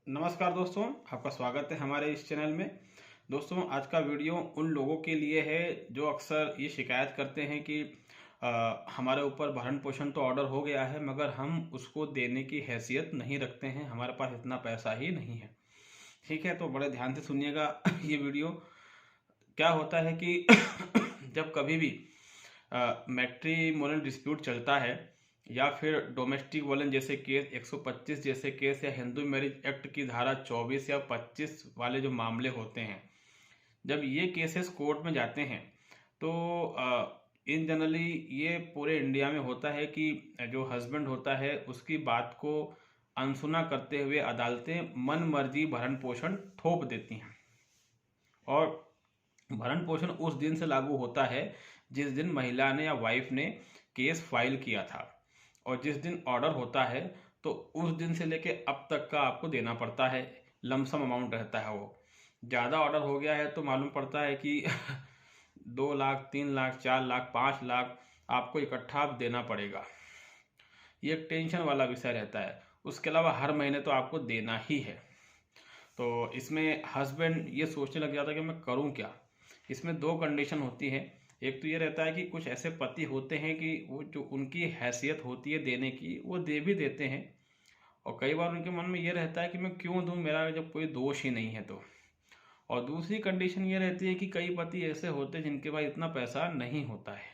नमस्कार दोस्तों, आपका स्वागत है हमारे इस चैनल में। दोस्तों, आज का वीडियो उन लोगों के लिए है जो अक्सर ये शिकायत करते हैं कि हमारे ऊपर भरण पोषण तो ऑर्डर हो गया है मगर हम उसको देने की हैसियत नहीं रखते हैं, हमारे पास इतना पैसा ही नहीं है। ठीक है, तो बड़े ध्यान से सुनिएगा ये वीडियो। क्या होता है कि जब कभी भी मैट्रिमोनियल डिस्प्यूट चलता है या फिर डोमेस्टिक वॉयलेंस जैसे केस 125 जैसे केस या हिंदू मैरिज एक्ट की धारा 24 या 25 वाले जो मामले होते हैं, जब ये केसेस कोर्ट में जाते हैं तो इन जनरली ये पूरे इंडिया में होता है कि जो हस्बैंड होता है उसकी बात को अनसुना करते हुए अदालतें मन मर्जी भरण पोषण थोप देती हैं। और भरण पोषण उस दिन से लागू होता है जिस दिन महिला ने या वाइफ ने केस फाइल किया था, और जिस दिन ऑर्डर होता है तो उस दिन से लेके अब तक का आपको देना पड़ता है। लमसम अमाउंट रहता है। वो ज़्यादा ऑर्डर हो गया है तो मालूम पड़ता है कि 2 लाख, 3 लाख, 4 लाख, 5 लाख आपको इकट्ठा आप देना पड़ेगा। ये एक टेंशन वाला विषय रहता है। उसके अलावा हर महीने तो आपको देना ही है। तो इसमें हस्बैंड ये सोचने लग जाता है कि मैं करूं क्या। इसमें दो कंडीशन होती है। एक तो ये रहता है कि कुछ ऐसे पति होते हैं कि वो जो उनकी हैसियत होती है देने की वो दे भी देते हैं, और कई बार उनके मन में ये रहता है कि मैं क्यों दूं, मेरा जब कोई दोष ही नहीं है तो। और दूसरी कंडीशन ये रहती है कि कई पति ऐसे होते हैं जिनके पास इतना पैसा नहीं होता है,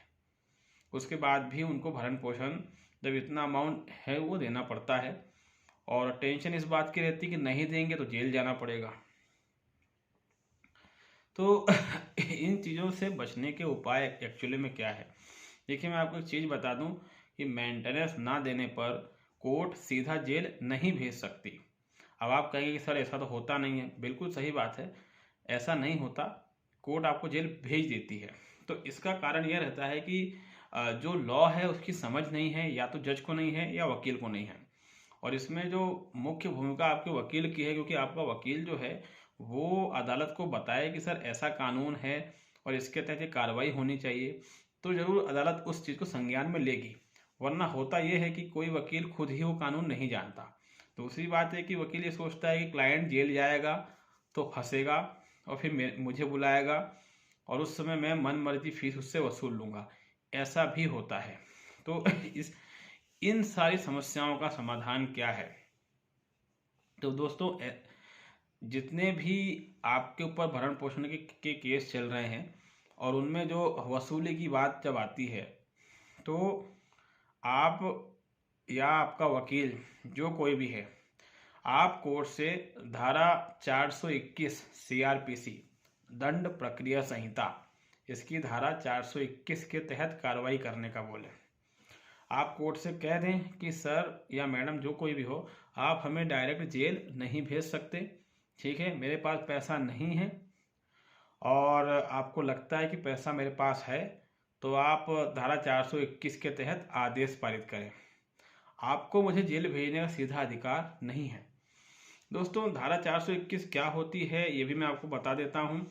उसके बाद भी उनको भरण पोषण जब इतना अमाउंट है वो देना पड़ता है, और टेंशन इस बात की रहती है कि नहीं देंगे तो जेल जाना पड़ेगा। तो इन चीज़ों से बचने के उपाय एक्चुअली में क्या है? देखिए, मैं आपको एक चीज़ बता दूं कि मेंटेनेंस ना देने पर कोर्ट सीधा जेल नहीं भेज सकती। अब आप कहेंगे कि सर ऐसा तो होता नहीं है। बिल्कुल सही बात है, ऐसा नहीं होता। कोर्ट आपको जेल भेज देती है। तो इसका कारण यह रहता है कि जो लॉ है उसकी समझ नहीं है, या तो जज को नहीं है या वकील को नहीं है। और इसमें जो मुख्य भूमिका आपके वकील की है, क्योंकि आपका वकील जो है वो अदालत को बताए कि सर ऐसा कानून है और इसके तहत ये कार्रवाई होनी चाहिए, तो ज़रूर अदालत उस चीज़ को संज्ञान में लेगी। वरना होता ये है कि कोई वकील खुद ही वो कानून नहीं जानता। दूसरी बात है कि वकील ये सोचता है कि क्लाइंट जेल जाएगा तो फंसेगा और फिर मुझे बुलाएगा और उस समय मैं मन मर्जी फीस उससे वसूल लूँगा। ऐसा भी होता है। तो इन सारी समस्याओं का समाधान क्या है? तो दोस्तों, जितने भी आपके ऊपर भरण पोषण के केस चल रहे हैं और उनमें जो वसूली की बात जब आती है, तो आप या आपका वकील जो कोई भी है, आप कोर्ट से धारा 421 सीआरपीसी दंड प्रक्रिया संहिता, इसकी धारा 421 के तहत कार्रवाई करने का बोले। आप कोर्ट से कह दें कि सर या मैडम जो कोई भी हो, आप हमें डायरेक्ट जेल नहीं भेज सकते, ठीक है, मेरे पास पैसा नहीं है, और आपको लगता है कि पैसा मेरे पास है, तो आप धारा 421 के तहत आदेश पारित करें। आपको मुझे जेल भेजने का सीधा अधिकार नहीं है। दोस्तों, धारा 421 क्या होती है ये भी मैं आपको बता देता हूँ,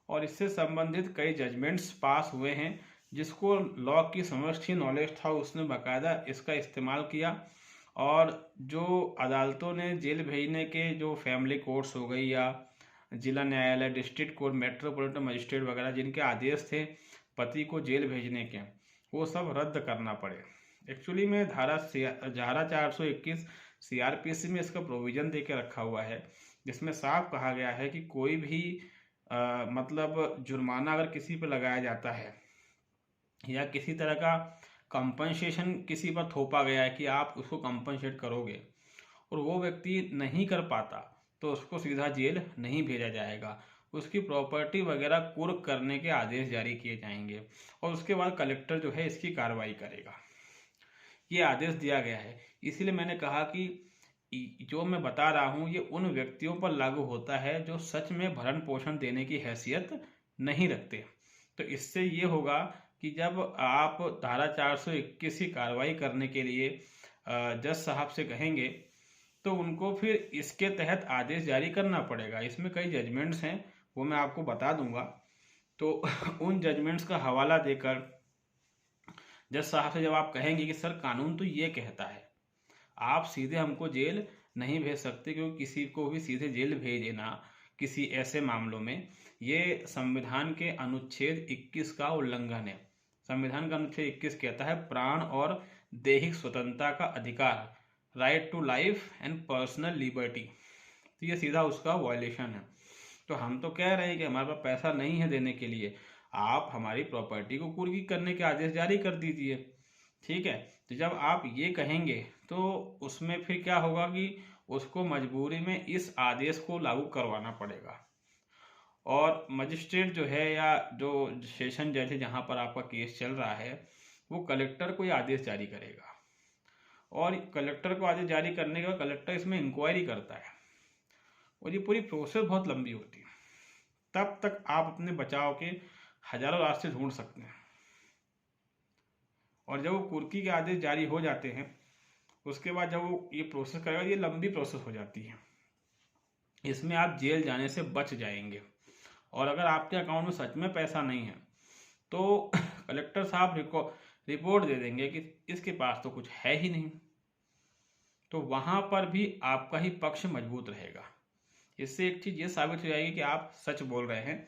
और इससे संबंधित कई जजमेंट्स पास हुए हैं। जिसको लॉ की समझ थी, नॉलेज था, उसने बाकायदा इसका इस्तेमाल किया। और जो अदालतों ने जेल भेजने के जो फैमिली कोर्ट्स हो गई या जिला न्यायालय, डिस्ट्रिक्ट कोर्ट, मेट्रोपॉलिटन मजिस्ट्रेट वगैरह जिनके आदेश थे पति को जेल भेजने के, वो सब रद्द करना पड़े। एक्चुअली में धारा 421 सीआरपीसी में इसका प्रोविजन दे के रखा हुआ है, जिसमें साफ कहा गया है कि कोई भी मतलब जुर्माना अगर किसी पर लगाया जाता है या किसी तरह का कंपनसेशन किसी पर थोपा गया है कि आप उसको कंपनसेट करोगे, और वो व्यक्ति नहीं कर पाता, तो उसको सीधा जेल नहीं भेजा जाएगा। उसकी प्रॉपर्टी वगैरह कुर्क करने के आदेश जारी किए जाएंगे, और उसके बाद कलेक्टर जो है इसकी कार्रवाई करेगा। ये आदेश दिया गया है। इसीलिए मैंने कहा कि जो मैं बता रहा हूँ ये उन व्यक्तियों पर लागू होता है जो सच में भरण पोषण देने की हैसियत नहीं रखते। तो इससे ये होगा कि जब आप धारा 421 की कार्रवाई करने के लिए जज साहब से कहेंगे, तो उनको फिर इसके तहत आदेश जारी करना पड़ेगा। इसमें कई जजमेंट्स हैं, वो मैं आपको बता दूंगा। तो उन जजमेंट्स का हवाला देकर जज साहब से जब आप कहेंगे कि सर कानून तो ये कहता है, आप सीधे हमको जेल नहीं भेज सकते, क्योंकि किसी को भी सीधे जेल भेज देना किसी ऐसे मामलों में ये संविधान के अनुच्छेद 21 का उल्लंघन है। संविधान का अनुच्छेद 21 कहता है प्राण और दैहिक स्वतंत्रता का अधिकार, right to life and personal liberty. तो ये सीधा उसका वायलेशन है। तो हम तो कह रहे हैं कि हमारे पास पैसा नहीं है देने के लिए, आप हमारी प्रॉपर्टी को कुर्की करने के आदेश जारी कर दीजिए। ठीक है, तो जब आप ये कहेंगे तो उसमें फिर क्या होगा कि उसको मजबूरी में इस आदेश को लागू करवाना पड़ेगा, और मजिस्ट्रेट जो है या जो सेशन जज है जहाँ पर आपका केस चल रहा है वो कलेक्टर को ये आदेश जारी करेगा, और कलेक्टर को आदेश जारी करने के बाद कलेक्टर इसमें इंक्वायरी करता है, और ये पूरी प्रोसेस बहुत लंबी होती है। तब तक आप अपने बचाव के हजारों रास्ते ढूंढ सकते हैं, और जब वो कुर्की के आदेश जारी हो जाते हैं उसके बाद जब वो ये प्रोसेस करेगा, ये लंबी प्रोसेस हो जाती है, इसमें आप जेल जाने से बच जाएंगे। और अगर आपके अकाउंट में सच में पैसा नहीं है तो कलेक्टर साहब रिपोर्ट दे देंगे कि इसके पास तो कुछ है ही नहीं, तो वहां पर भी आपका ही पक्ष मजबूत रहेगा। इससे एक चीज ये साबित हो जाएगी कि आप सच बोल रहे हैं,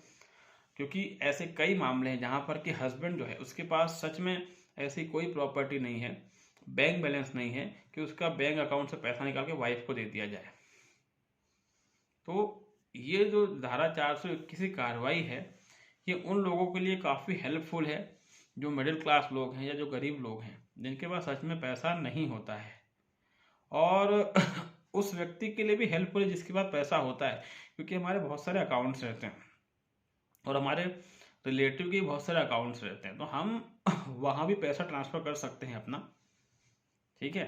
क्योंकि ऐसे कई मामले हैं जहां पर कि हस्बैंड जो है उसके पास सच में ऐसी कोई प्रॉपर्टी नहीं है, बैंक बैलेंस नहीं है कि उसका बैंक अकाउंट से पैसा निकाल के वाइफ को दे दिया जाए। तो ये जो धारा 421 की कार्रवाई है ये उन लोगों के लिए काफ़ी हेल्पफुल है जो मिडिल क्लास लोग हैं या जो गरीब लोग हैं जिनके पास सच में पैसा नहीं होता है, और उस व्यक्ति के लिए भी हेल्पफुल है जिसके पास पैसा होता है, क्योंकि हमारे बहुत सारे अकाउंट्स रहते हैं और हमारे रिलेटिव के बहुत सारे अकाउंट्स रहते हैं, तो हम वहाँ भी पैसा ट्रांसफ़र कर सकते हैं अपना। ठीक है,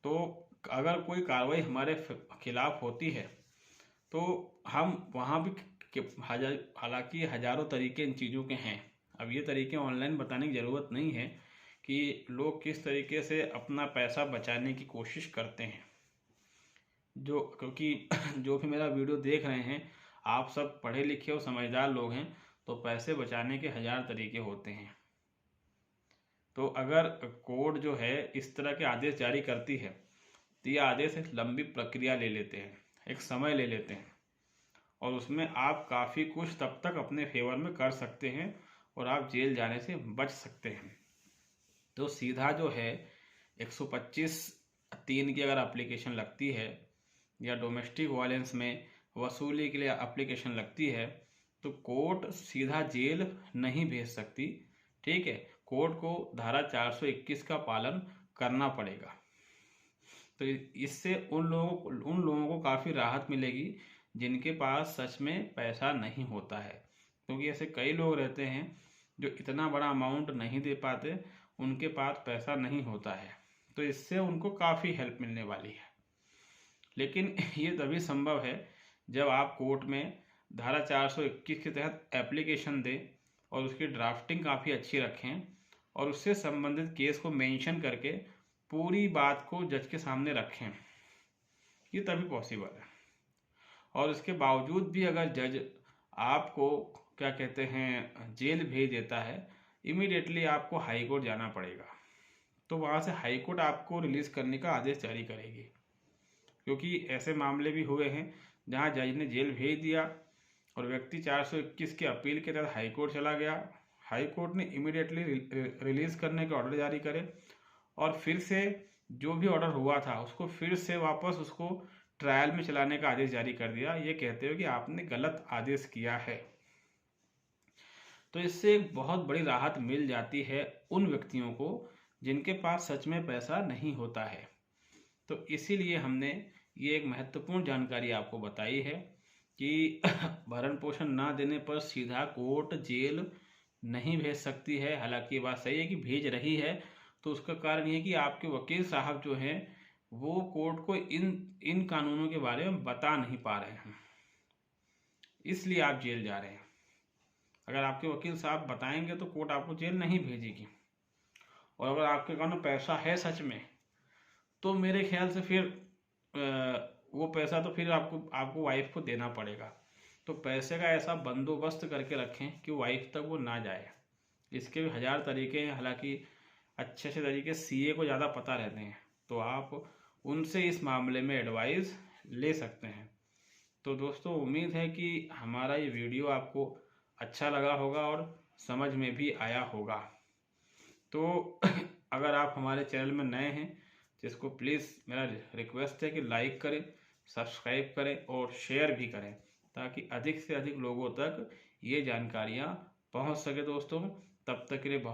तो अगर कोई कार्रवाई हमारे खिलाफ होती है तो हम वहाँ भी हालांकि हजारों तरीके इन चीज़ों के हैं। अब ये तरीके ऑनलाइन बताने की ज़रूरत नहीं है कि लोग किस तरीके से अपना पैसा बचाने की कोशिश करते हैं, क्योंकि जो भी मेरा वीडियो देख रहे हैं आप सब पढ़े लिखे और समझदार लोग हैं, तो पैसे बचाने के हजार तरीके होते हैं। तो अगर कोर्ट जो है इस तरह के आदेश जारी करती है तो ये आदेश एक लंबी प्रक्रिया ले लेते हैं, एक समय ले लेते हैं, और उसमें आप काफ़ी कुछ तब तक अपने फेवर में कर सकते हैं और आप जेल जाने से बच सकते हैं। तो सीधा जो है 125(3) की अगर एप्लीकेशन लगती है या डोमेस्टिक वायलेंस में वसूली के लिए एप्लीकेशन लगती है तो कोर्ट सीधा जेल नहीं भेज सकती। ठीक है, कोर्ट को धारा 421 का पालन करना पड़ेगा। तो इससे उन लोगों को काफ़ी राहत मिलेगी जिनके पास सच में पैसा नहीं होता है, क्योंकि ऐसे कई लोग रहते हैं जो इतना बड़ा अमाउंट नहीं दे पाते, उनके पास पैसा नहीं होता है, तो इससे उनको काफ़ी हेल्प मिलने वाली है। लेकिन ये तभी संभव है जब आप कोर्ट में धारा 421 के तहत एप्लीकेशन दें और उसकी ड्राफ्टिंग काफ़ी अच्छी रखें और उससे संबंधित केस को मेंशन करके पूरी बात को जज के सामने रखें, ये तभी पॉसिबल है। और इसके बावजूद भी अगर जज आपको क्या कहते हैं जेल भेज देता है, इमीडिएटली आपको हाई कोर्ट जाना पड़ेगा, तो वहाँ से हाई कोर्ट आपको रिलीज़ करने का आदेश जारी करेगी, क्योंकि ऐसे मामले भी हुए हैं जहाँ जज ने जेल भेज दिया और व्यक्ति 421 के अपील के तहत हाई कोर्ट चला गया, हाई कोर्ट ने इमीडिएटली रिलीज़ करने के ऑर्डर जारी करे और फिर से जो भी ऑर्डर हुआ था उसको फिर से वापस उसको ट्रायल में चलाने का आदेश जारी कर दिया, ये कहते हुए कि आपने गलत आदेश किया है। तो इससे एक बहुत बड़ी राहत मिल जाती है उन व्यक्तियों को जिनके पास सच में पैसा नहीं होता है। तो इसीलिए हमने ये एक महत्वपूर्ण जानकारी आपको बताई है कि भरण पोषण ना देने पर सीधा कोर्ट जेल नहीं भेज सकती है। हालांकि ये बात सही है कि भेज रही है, तो उसका कारण ये कि आपके वकील साहब जो हैं वो कोर्ट को इन कानूनों के बारे में बता नहीं पा रहे हैं, इसलिए आप जेल जा रहे हैं। अगर आपके वकील साहब बताएंगे तो कोर्ट आपको जेल नहीं भेजेगी, और अगर आपके अकाउंट में पैसा है सच में तो मेरे ख्याल से फिर वो पैसा तो फिर आपको वाइफ को देना पड़ेगा। तो पैसे का ऐसा बंदोबस्त करके रखें कि वाइफ तक वो ना जाए। इसके भी हजार तरीके हैं, हालांकि अच्छे तरीके सीए को ज़्यादा पता रहते हैं, तो आप उनसे इस मामले में एडवाइस ले सकते हैं। तो दोस्तों उम्मीद है कि हमारा ये वीडियो आपको अच्छा लगा होगा और समझ में भी आया होगा। तो अगर आप हमारे चैनल में नए हैं तो इसको प्लीज़ मेरा रिक्वेस्ट है कि लाइक करें, सब्सक्राइब करें और शेयर भी करें, ताकि अधिक से अधिक लोगों तक ये जानकारियाँ पहुंच सके दोस्तों। तब तक के लिए बहुत